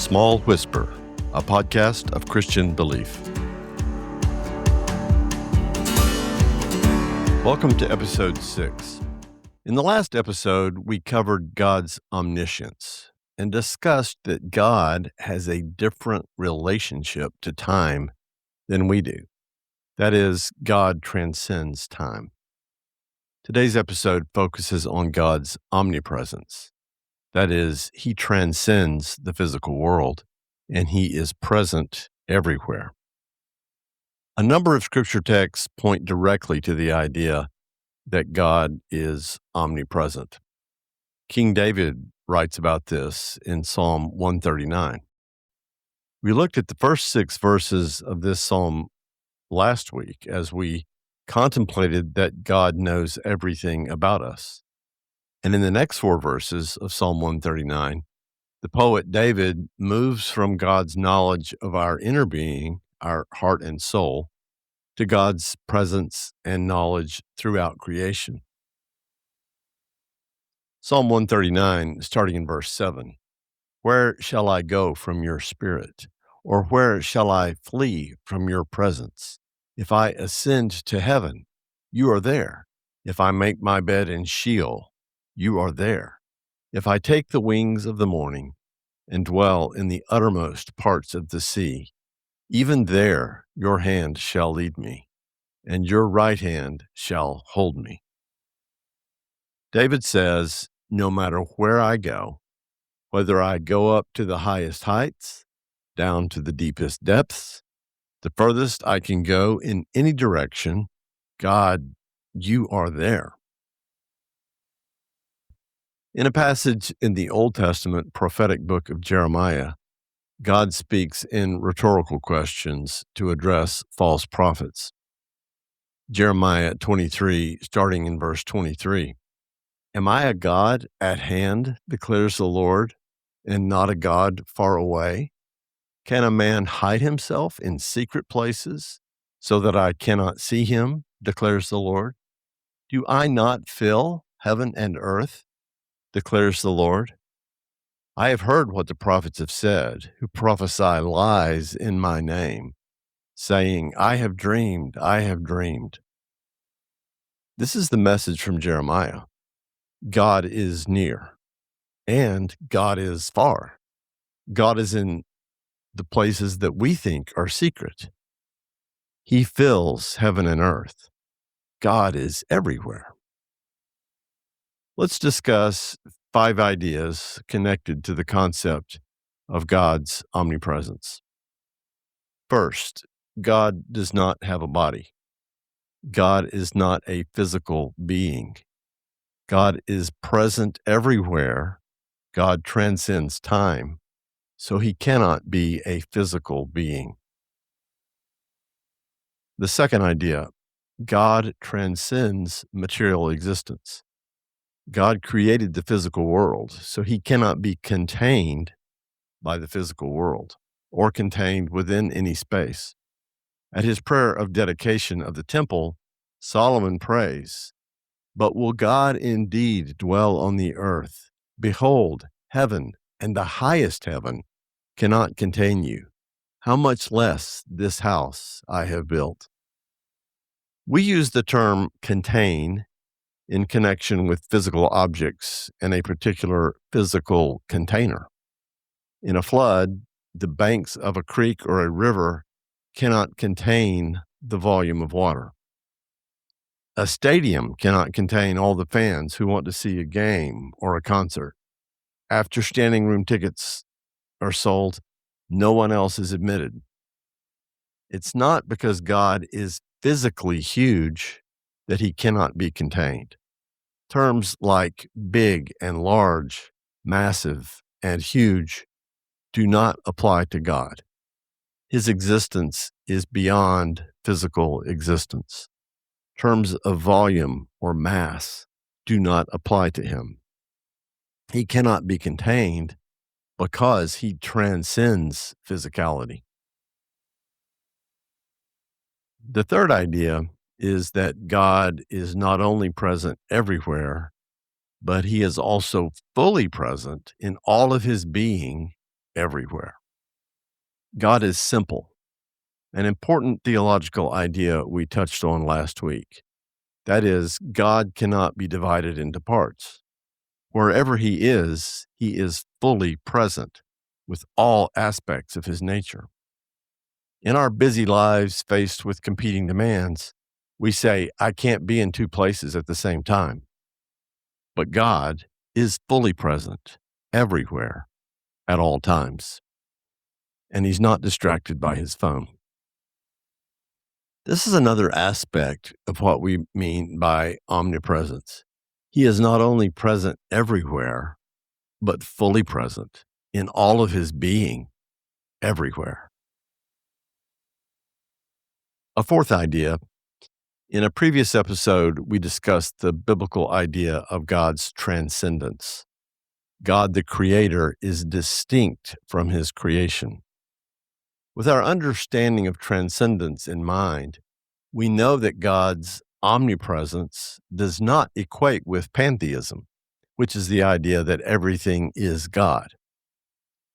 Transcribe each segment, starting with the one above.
Small Whisper, a podcast of Christian belief. Welcome to episode 6. In the last episode, we covered God's omniscience and discussed that God has a different relationship to time than we do. That is, God transcends time. Today's episode focuses on God's omnipresence. That is, he transcends the physical world, and he is present everywhere. A number of scripture texts point directly to the idea that God is omnipresent. King David writes about this in Psalm 139. We looked at the first 6 verses of this psalm last week as we contemplated that God knows everything about us. And in the next 4 verses of Psalm 139, the poet David moves from God's knowledge of our inner being, our heart and soul, to God's presence and knowledge throughout creation. Psalm 139, starting in verse 7, "Where shall I go from your spirit? Or where shall I flee from your presence? If I ascend to heaven, you are there. If I make my bed in Sheol, you are there. If I take the wings of the morning and dwell in the uttermost parts of the sea, even there your hand shall lead me, and your right hand shall hold me." David says, no matter where I go, whether I go up to the highest heights, down to the deepest depths, the furthest I can go in any direction, God, you are there. In a passage in the Old Testament prophetic book of Jeremiah, God speaks in rhetorical questions to address false prophets. Jeremiah 23, starting in verse 23. "Am I a God at hand, declares the Lord, and not a God far away? Can a man hide himself in secret places so that I cannot see him, declares the Lord? Do I not fill heaven and earth, declares the Lord? I have heard what the prophets have said, who prophesy lies in my name, saying, I have dreamed, I have dreamed." This is the message from Jeremiah. God is near, and God is far. God is in the places that we think are secret. He fills heaven and earth. God is everywhere. Let's discuss 5 ideas connected to the concept of God's omnipresence. First, God does not have a body. God is not a physical being. God is present everywhere. God transcends time, so he cannot be a physical being. The second idea, God transcends material existence. God created the physical world, so he cannot be contained by the physical world or contained within any space. At his prayer of dedication of the temple, Solomon prays, "But will God indeed dwell on the earth? Behold, heaven and the highest heaven cannot contain you. How much less this house I have built?" We use the term contain in connection with physical objects in a particular physical container. In a flood, the banks of a creek or a river cannot contain the volume of water. A stadium cannot contain all the fans who want to see a game or a concert. After standing room tickets are sold, no one else is admitted. It's not because God is physically huge that he cannot be contained. Terms like big and large, massive and huge do not apply to God. His existence is beyond physical existence. Terms of volume or mass do not apply to him. He cannot be contained because he transcends physicality. The third idea is that God is not only present everywhere, but he is also fully present in all of his being everywhere. God is simple, an important theological idea we touched on last week. That is, God cannot be divided into parts. Wherever he is fully present with all aspects of his nature. In our busy lives faced with competing demands, we say, I can't be in two places at the same time. But God is fully present everywhere at all times. And he's not distracted by his phone. This is another aspect of what we mean by omnipresence. He is not only present everywhere, but fully present in all of his being everywhere. A fourth idea. In a previous episode, we discussed the biblical idea of God's transcendence. God, the Creator, is distinct from his creation. With our understanding of transcendence in mind, we know that God's omnipresence does not equate with pantheism, which is the idea that everything is God.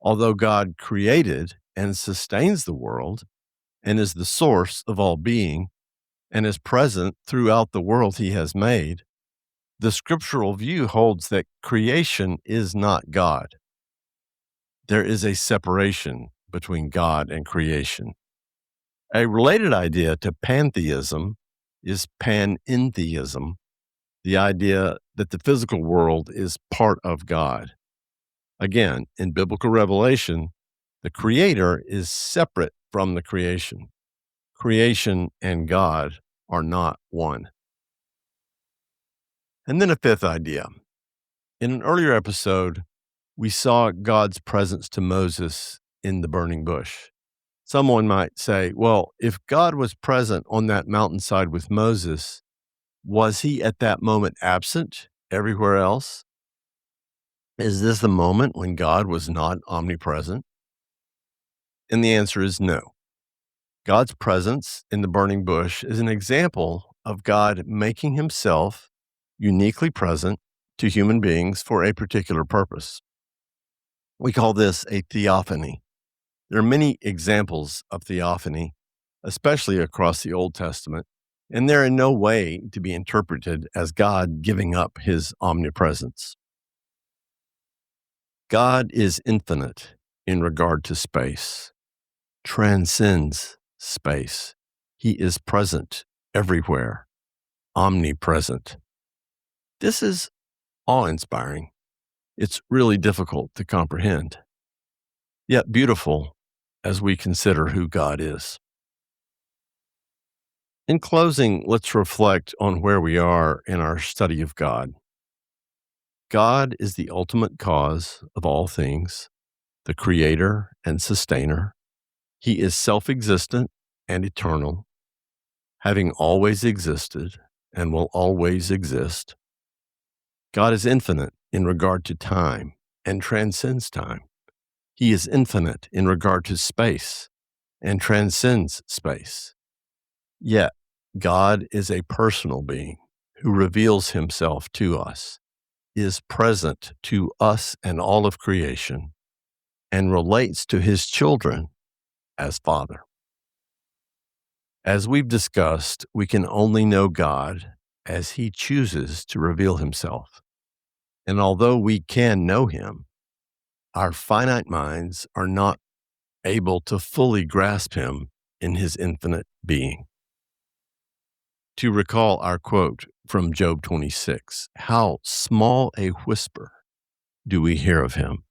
Although God created and sustains the world and is the source of all being and is present throughout the world he has made, the scriptural view holds that creation is not God. There is a separation between God and creation. A related idea to pantheism is panentheism, the idea that the physical world is part of God. Again, in biblical revelation, the Creator is separate from the creation. Creation and God are not one. And then a fifth idea. In an earlier episode, we saw God's presence to Moses in the burning bush. Someone might say, well, if God was present on that mountainside with Moses, was he at that moment absent everywhere else? Is this the moment when God was not omnipresent? And the answer is no. God's presence in the burning bush is an example of God making himself uniquely present to human beings for a particular purpose. We call this a theophany. There are many examples of theophany, especially across the Old Testament, and they're in no way to be interpreted as God giving up his omnipresence. God is infinite in regard to space, transcends space. He is present everywhere, omnipresent. This is awe-inspiring. It's really difficult to comprehend, yet beautiful as we consider who God is. In closing, let's reflect on where we are in our study of God. God is the ultimate cause of all things, the creator and sustainer. He is self-existent and eternal, having always existed and will always exist. God is infinite in regard to time and transcends time. He is infinite in regard to space and transcends space. Yet, God is a personal being who reveals himself to us, is present to us and all of creation, and relates to his children as Father. As we've discussed, we can only know God as he chooses to reveal himself. And although we can know him, our finite minds are not able to fully grasp him in his infinite being. To recall our quote from Job 26, how small a whisper do we hear of him?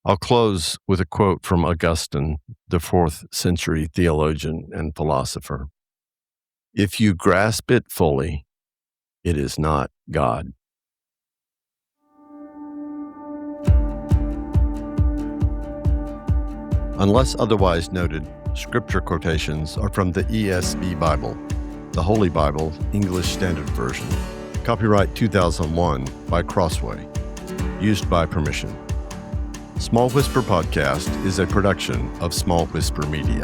I'll close with a quote from Augustine, the 4th century theologian and philosopher. If you grasp it fully, it is not God. Unless otherwise noted, scripture quotations are from the ESV Bible, the Holy Bible, English Standard Version. Copyright 2001 by Crossway. Used by permission. Small Whisper Podcast is a production of Small Whisper Media.